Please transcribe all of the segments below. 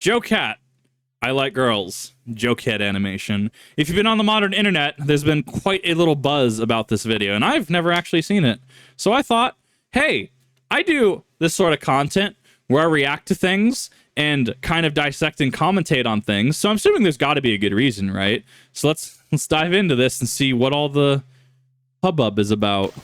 JoCat. I like girls. JoCat animation. If you've been on the modern internet, there's been quite a little buzz about this video, and I've never actually seen it. So I thought, hey, I do this sort of content where I react to things and kind of dissect and commentate on things. So I'm assuming there's got to be a good reason, right? So let's dive into this and see what all the hubbub is about.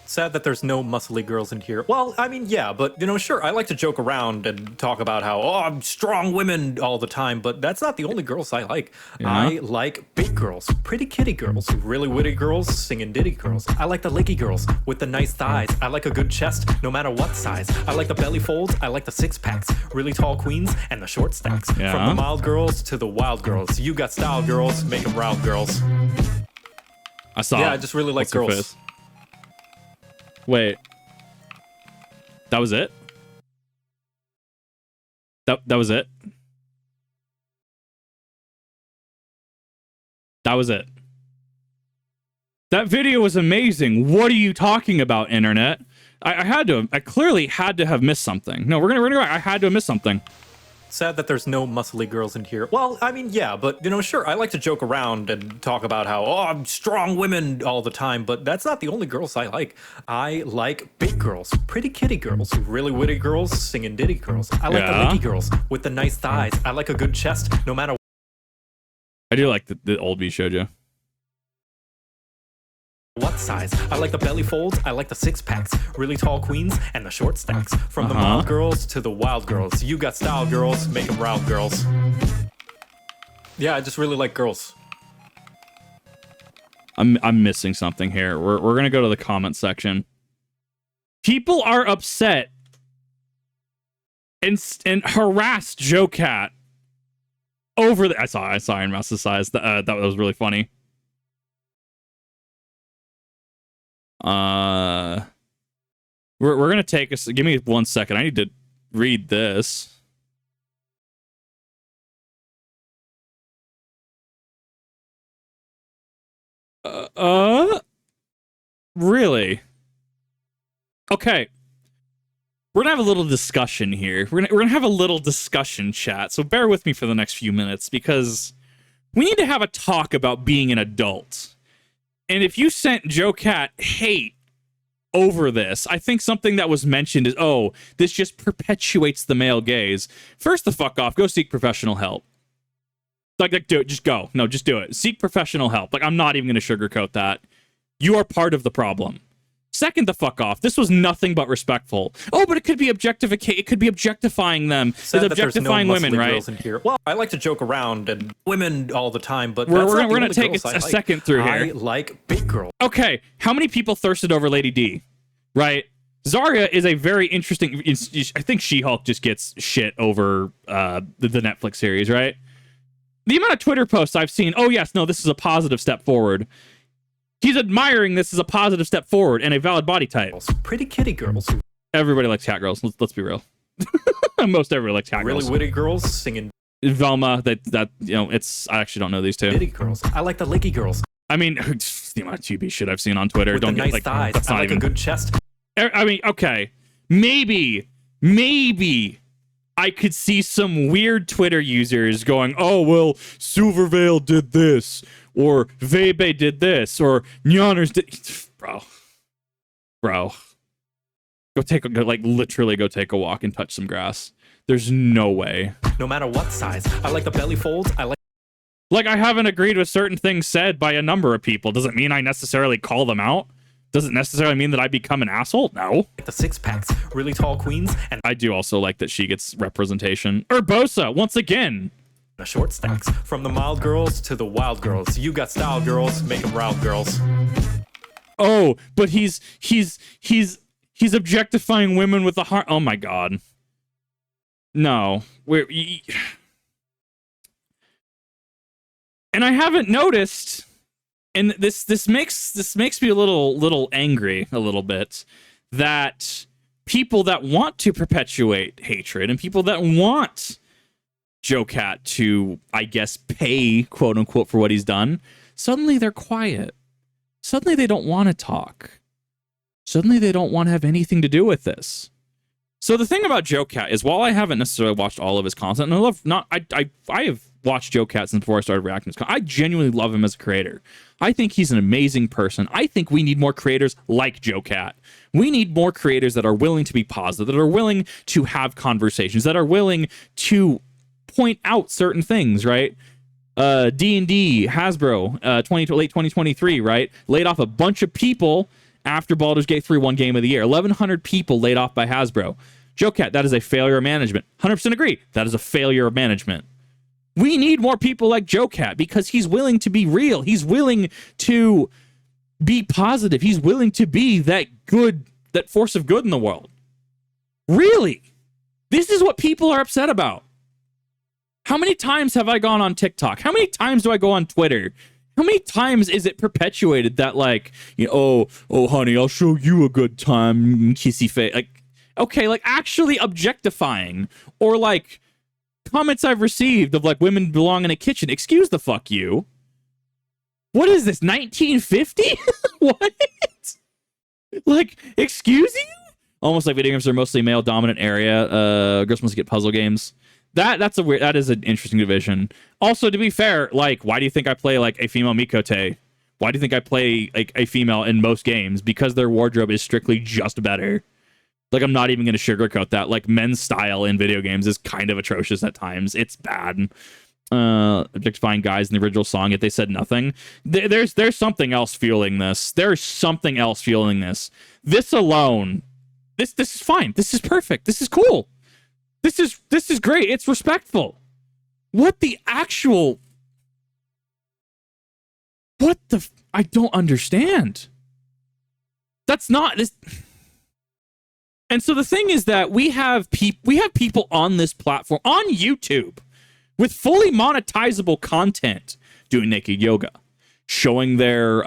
Sad that there's no muscly girls in here. Well, I mean, yeah, but, you know, sure, I like to joke around and talk about how, oh, I'm strong women all the time, but that's not the only girls I like. Yeah. I like big girls, pretty kitty girls, really witty girls, singing ditty girls. I like the licky girls with the nice thighs. I like a good chest, no matter what size. I like the belly folds, I like the six-packs, really tall queens, and the short stacks. Yeah. From the mild girls to the wild girls. You got style girls, make them round girls. I saw Yeah, it. I just really like What's her girls. face? Wait. That was it? That was it? That was it. That video was amazing. What are you talking about, internet? I clearly had to have missed something. No, we're gonna go. I had to have missed something. Sad that there's no muscly girls in here. Well, I mean, yeah, but, you know, sure, I like to joke around and talk about how, oh, I'm strong women all the time, but that's not the only girls I like. I like big girls, pretty kitty girls, really witty girls, singing ditty girls. I like the licky girls with the nice thighs. I like a good chest, no matter I do like the old V shoujo. what size. I like the belly folds, I like the six-packs, really tall queens, and the short stacks. From the mild girls to the wild girls. You got style girls, make them round girls. Yeah, I just really like girls. I'm missing something here. We're gonna go to the comment section. People are upset and harassed JoCat over the. I saw Iron Mouse's size. That was really funny. We're gonna take us. Give me 1 second. I need to read this. Really? Okay. We're gonna have a little discussion here. We're gonna have a little discussion chat. So bear with me for the next few minutes because we need to have a talk about being an adult. And if you sent JoCat hate over this, I think something that was mentioned is, oh, this just perpetuates the male gaze. First the fuck off, go seek professional help. Like do it, just go. No, just do it. Seek professional help. Like, I'm not even gonna sugarcoat that. You are part of the problem. Second the fuck off. This was nothing but respectful. Oh, but it could be objectification. It could be objectifying them. It's objectifying women, right? Girls in here. Well, I like to joke around and women all the time, but we're gonna take a second through here. I like big girls. Okay, how many people thirsted over Lady D? Right? Zarya is a very interesting. I think She-Hulk just gets shit over the Netflix series, right? The amount of Twitter posts I've seen. Oh yes, no, this is a positive step forward. He's admiring this as a positive step forward and a valid body type. Pretty kitty girls. Everybody likes cat girls. Let's be real. Most everybody likes cat girls. Really witty girls singing. Velma. That you know. It's. I actually don't know these two. Ditty girls. I like the licky girls. I mean, the amount of 2B shit I've seen on Twitter. With Don't the get nice thighs. That's not I like even a good chest. I mean, okay, maybe I could see some weird Twitter users going, oh, well, Silvervale did this, or Vebe did this, or Nyaners did... Bro. Literally go take a walk and touch some grass. There's no way. No matter what size. I like the belly folds. Like, I haven't agreed with certain things said by a number of people. Doesn't mean I necessarily call them out. Doesn't necessarily mean that I become an asshole. No. The six-packs, really tall queens, and I do also like that she gets representation. Urbosa, once again. The short stacks. From the mild girls to the wild girls. You got style girls, make them round girls. Oh, but he's objectifying women with a heart. Oh my god. No. And I haven't noticed. And this makes me a little angry a little bit that people that want to perpetuate hatred and people that want JoCat to, I guess, pay quote unquote for what he's done, suddenly they're quiet. Suddenly they don't want to talk. Suddenly they don't want to have anything to do with this. So the thing about JoCat is, while I haven't necessarily watched all of his content, and I have watched JoCat since before I started reacting to his content. I genuinely love him as a creator. I think he's an amazing person. I think we need more creators like JoCat. We need more creators that are willing to be positive, that are willing to have conversations, that are willing to point out certain things, right? D&D, Hasbro, late 2023, right? Laid off a bunch of people after Baldur's Gate 3 won Game of the Year. 1,100 people laid off by Hasbro. JoCat, that is a failure of management. 100% agree. That is a failure of management. We need more people like JoCat because he's willing to be real. He's willing to be positive. He's willing to be that force of good in the world. Really? This is what people are upset about. How many times have I gone on TikTok? How many times do I go on Twitter? How many times is it perpetuated that, like, you know, oh, honey, I'll show you a good time, kissy face. Like, okay, like actually objectifying, or like comments I've received of like women belong in a kitchen. Excuse the fuck you. What is this, 1950? What? Like, excuse you? Almost like video games are mostly male dominant area. Girls must get puzzle games. That is an interesting division. Also, to be fair, like, why do you think I play like a female Mikote? Why do you think I play like a female in most games? Because their wardrobe is strictly just better. Like, I'm not even going to sugarcoat that. Like, men's style in video games is kind of atrocious at times. It's bad. Objectifying guys in the original song, yet they said nothing. There's something else fueling this. There's something else fueling this. This alone, this is fine. This is perfect. This is cool. This is great. It's respectful. What the actual... What the... I don't understand. That's not... this. And so the thing is that we have people on this platform, on YouTube, with fully monetizable content, doing naked yoga, showing their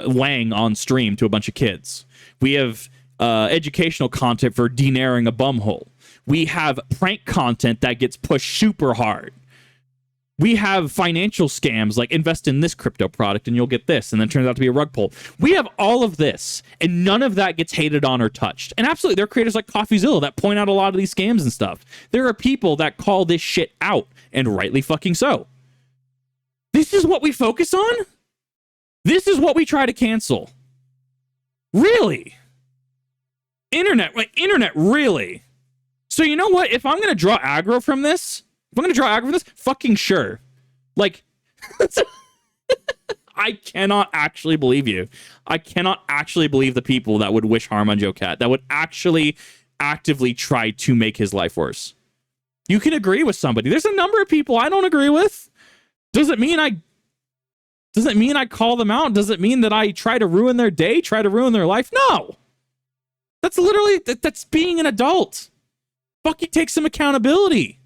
wang on stream to a bunch of kids. We have educational content for denairing a bumhole. We have prank content that gets pushed super hard. We have financial scams like invest in this crypto product and you'll get this, and then turns out to be a rug pull. We have all of this, and none of that gets hated on or touched. And absolutely, there are creators like CoffeeZilla that point out a lot of these scams and stuff. There are people that call this shit out, and rightly fucking so. This is what we focus on? This is what we try to cancel. Really? Internet, really? So you know what? If I'm going to draw aggro from this, fucking sure. Like, I cannot actually believe you. I cannot actually believe the people that would wish harm on JoCat, that would actually actively try to make his life worse. You can agree with somebody. There's a number of people I don't agree with. Does it mean I call them out? Does it mean that I try to ruin their day, try to ruin their life? No. That's being an adult. Fucking take some accountability.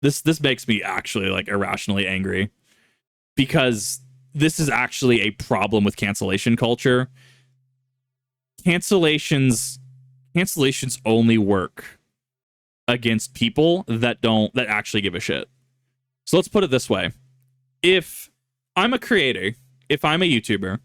This makes me actually like irrationally angry, because this is actually a problem with cancellation culture. Cancellations only work against people that actually give a shit. So let's put it this way. If I'm a creator, if I'm a YouTuber,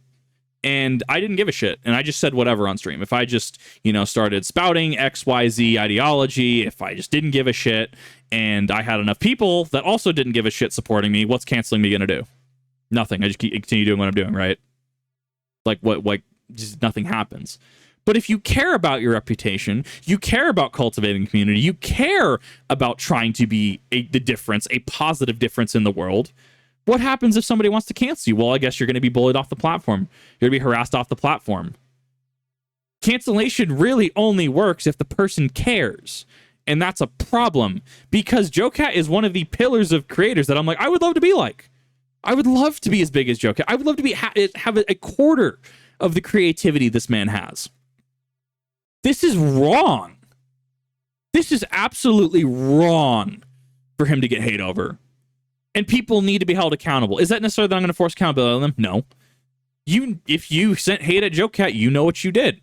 and I didn't give a shit, and I just said whatever on stream, if I just, started spouting XYZ ideology, if I just didn't give a shit, and I had enough people that also didn't give a shit supporting me, what's canceling me gonna do? Nothing. I just continue doing what I'm doing, right? Like, just nothing happens. But if you care about your reputation, you care about cultivating community, you care about trying to be the difference, a positive difference in the world, what happens if somebody wants to cancel you? Well, I guess you're going to be bullied off the platform. You're going to be harassed off the platform. Cancellation really only works if the person cares. And that's a problem, because JoCat is one of the pillars of creators that I'm like, I would love to be like. I would love to be as big as JoCat. I would love to have a quarter of the creativity this man has. This is wrong. This is absolutely wrong for him to get hate over. And people need to be held accountable. Is that necessarily that I'm going to force accountability on them? No. If you sent hate at JoCat, you know what you did.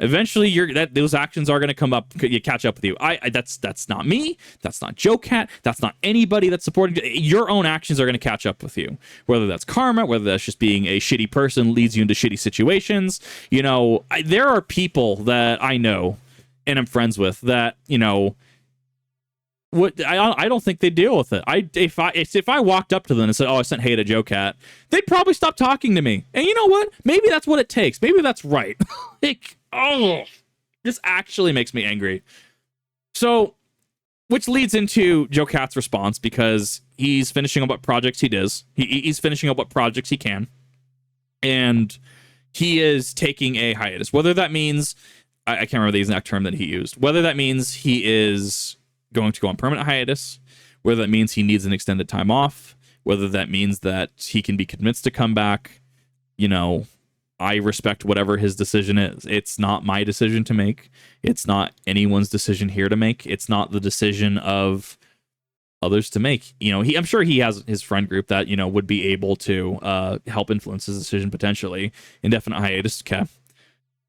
Eventually, those actions are going to come up, you catch up with you. That's not me. That's not JoCat. That's not anybody that's supporting. Your own actions are going to catch up with you. Whether that's karma, whether that's just being a shitty person leads you into shitty situations. You know, there are people that I know and I'm friends with that, you know, I don't think they deal with it. If I walked up to them and said, "Oh, I sent hate at JoCat," they'd probably stop talking to me. And you know what? Maybe that's what it takes. Maybe that's right. Like, oh, this actually makes me angry. So, which leads into JoCat's response, because he's finishing up what projects he does. He's finishing up what projects he can, and he is taking a hiatus. Whether that means, I can't remember the exact term that he used. Whether that means he is going to go on permanent hiatus, whether that means he needs an extended time off, whether that means that he can be convinced to come back, you know, I respect whatever his decision is. It's not my decision to make. It's not anyone's decision here to make. It's not the decision of others to make. You know, I'm sure he has his friend group that, you know, would be able to help influence his decision potentially. Indefinite hiatus, okay.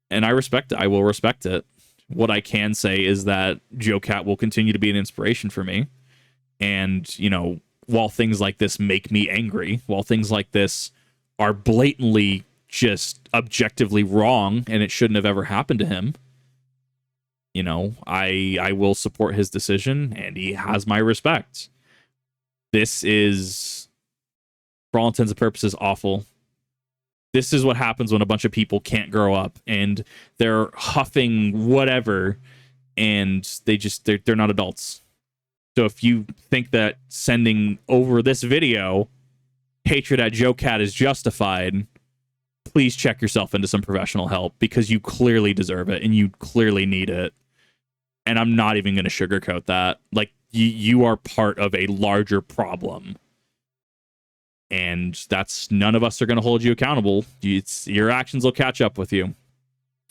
And I respect it. I will respect it. What I can say is that JoCat will continue to be an inspiration for me. And, you know, while things like this make me angry, while things like this are blatantly just objectively wrong and it shouldn't have ever happened to him, you know, I will support his decision and he has my respect. This is, for all intents and purposes, awful. This is what happens when a bunch of people can't grow up and they're huffing whatever and they're not adults. So if you think that sending over this video hatred at JoCat is justified, please check yourself into some professional help, because you clearly deserve it and you clearly need it. And I'm not even going to sugarcoat that. Like, you are part of a larger problem. And that's, none of us are going to hold you accountable. Your actions will catch up with you.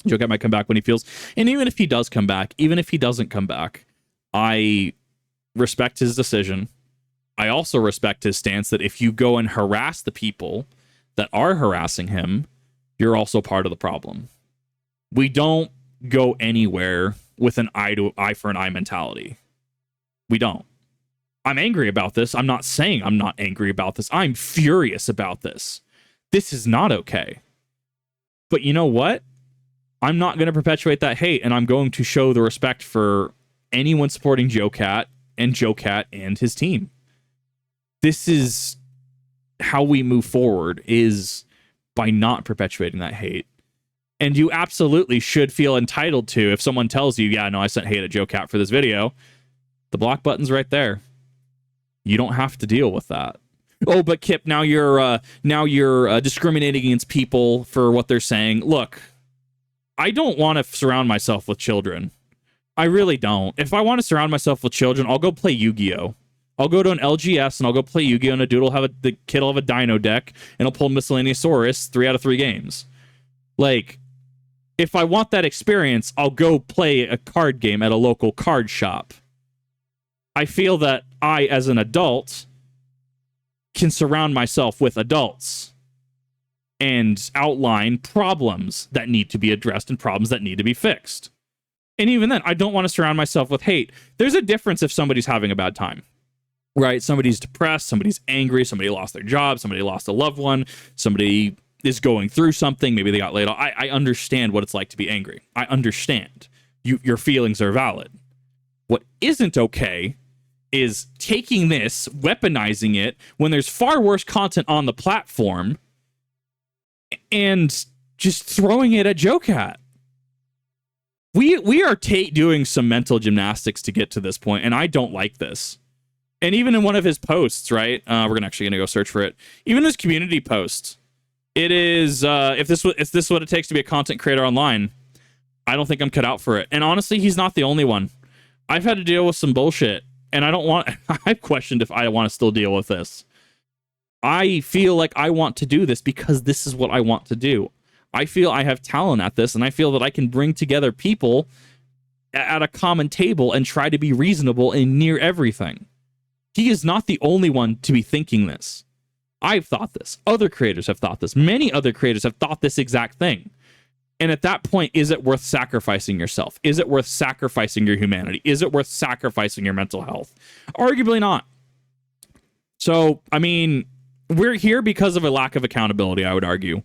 JoCat might come back when he feels. And even if he does come back, even if he doesn't come back, I respect his decision. I also respect his stance that if you go and harass the people that are harassing him, you're also part of the problem. We don't go anywhere with an eye for an eye mentality. We don't. I'm angry about this. I'm not saying I'm not angry about this. I'm furious about this. This is not okay. But you know what? I'm not going to perpetuate that hate, and I'm going to show the respect for anyone supporting JoCat and his team. This is how we move forward, is by not perpetuating that hate. And you absolutely should feel entitled to, if someone tells you, yeah, no, I sent hate at JoCat for this video, the block button's right there. You don't have to deal with that. Oh, but Kip, now you're discriminating against people for what they're saying. Look, I don't want to surround myself with children. I really don't. If I want to surround myself with children, I'll go play Yu-Gi-Oh! I'll go to an LGS and I'll go play Yu-Gi-Oh! And the kid will have a Dino deck and I'll pull Miscellaneousaurus 3 out of 3 games. Like, if I want that experience, I'll go play a card game at a local card shop. I feel that I, as an adult, can surround myself with adults and outline problems that need to be addressed and problems that need to be fixed. And even then, I don't want to surround myself with hate. There's a difference if somebody's having a bad time, right? Somebody's depressed, somebody's angry, somebody lost their job, somebody lost a loved one, somebody is going through something, maybe they got laid off. I understand what it's like to be angry. I understand. Your feelings are valid. What isn't okay is taking this, weaponizing it when there's far worse content on the platform, and just throwing it at JoCat. We are doing some mental gymnastics to get to this point, and I don't like this. And even in one of his posts, right? We're actually gonna go search for it. Even his community post, it is if this is what it takes to be a content creator online, I don't think I'm cut out for it. And honestly, he's not the only one. I've had to deal with some bullshit. And I've questioned if I want to still deal with this. I feel like I want to do this because this is what I want to do. I feel I have talent at this, and I feel that I can bring together people at a common table and try to be reasonable in near everything. He is not the only one to be thinking this. I've thought this. Other creators have thought this. Many other creators have thought this exact thing. And at that point, is it worth sacrificing yourself? Is it worth sacrificing your humanity? Is it worth sacrificing your mental health? Arguably not. So, I mean, we're here because of a lack of accountability, I would argue.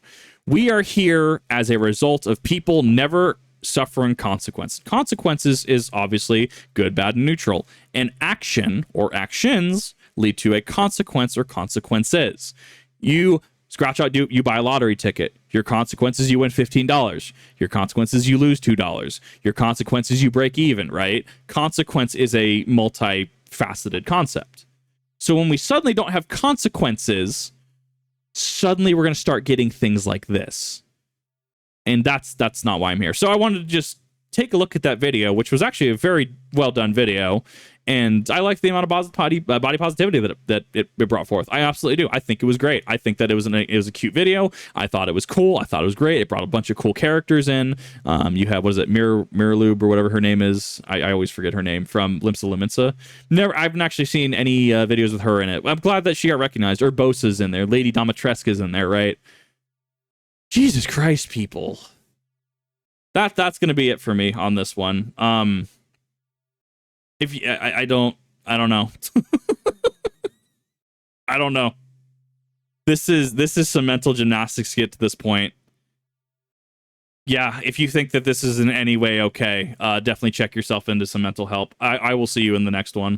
We are here as a result of people never suffering consequences. Consequences is obviously good, bad, and neutral. And action or actions lead to a consequence or consequences. You scratch out, you buy a lottery ticket. Your consequences, you win $15. Your consequences, you lose $2. Your consequences, you break even, right? Consequence is a multifaceted concept. So when we suddenly don't have consequences, suddenly we're going to start getting things like this. And that's not why I'm here. So I wanted to just take a look at that video, which was actually a very well done video. And I like the amount of body positivity that it brought forth. I absolutely do. I think it was great. I think that it was a cute video. I thought it was cool. I thought it was great. It brought a bunch of cool characters in. You have, what is it, Miralube or whatever her name is. I always forget her name, from Limsa Liminsa. I haven't actually seen any videos with her in it. I'm glad that she got recognized. Urbosa's in there. Lady Domitreska's in there, right? Jesus Christ, people. That's gonna be it for me on this one. If you, I don't know. I don't know. This is some mental gymnastics to get to this point. Yeah, if you think that this is in any way okay, definitely check yourself into some mental help. I will see you in the next one.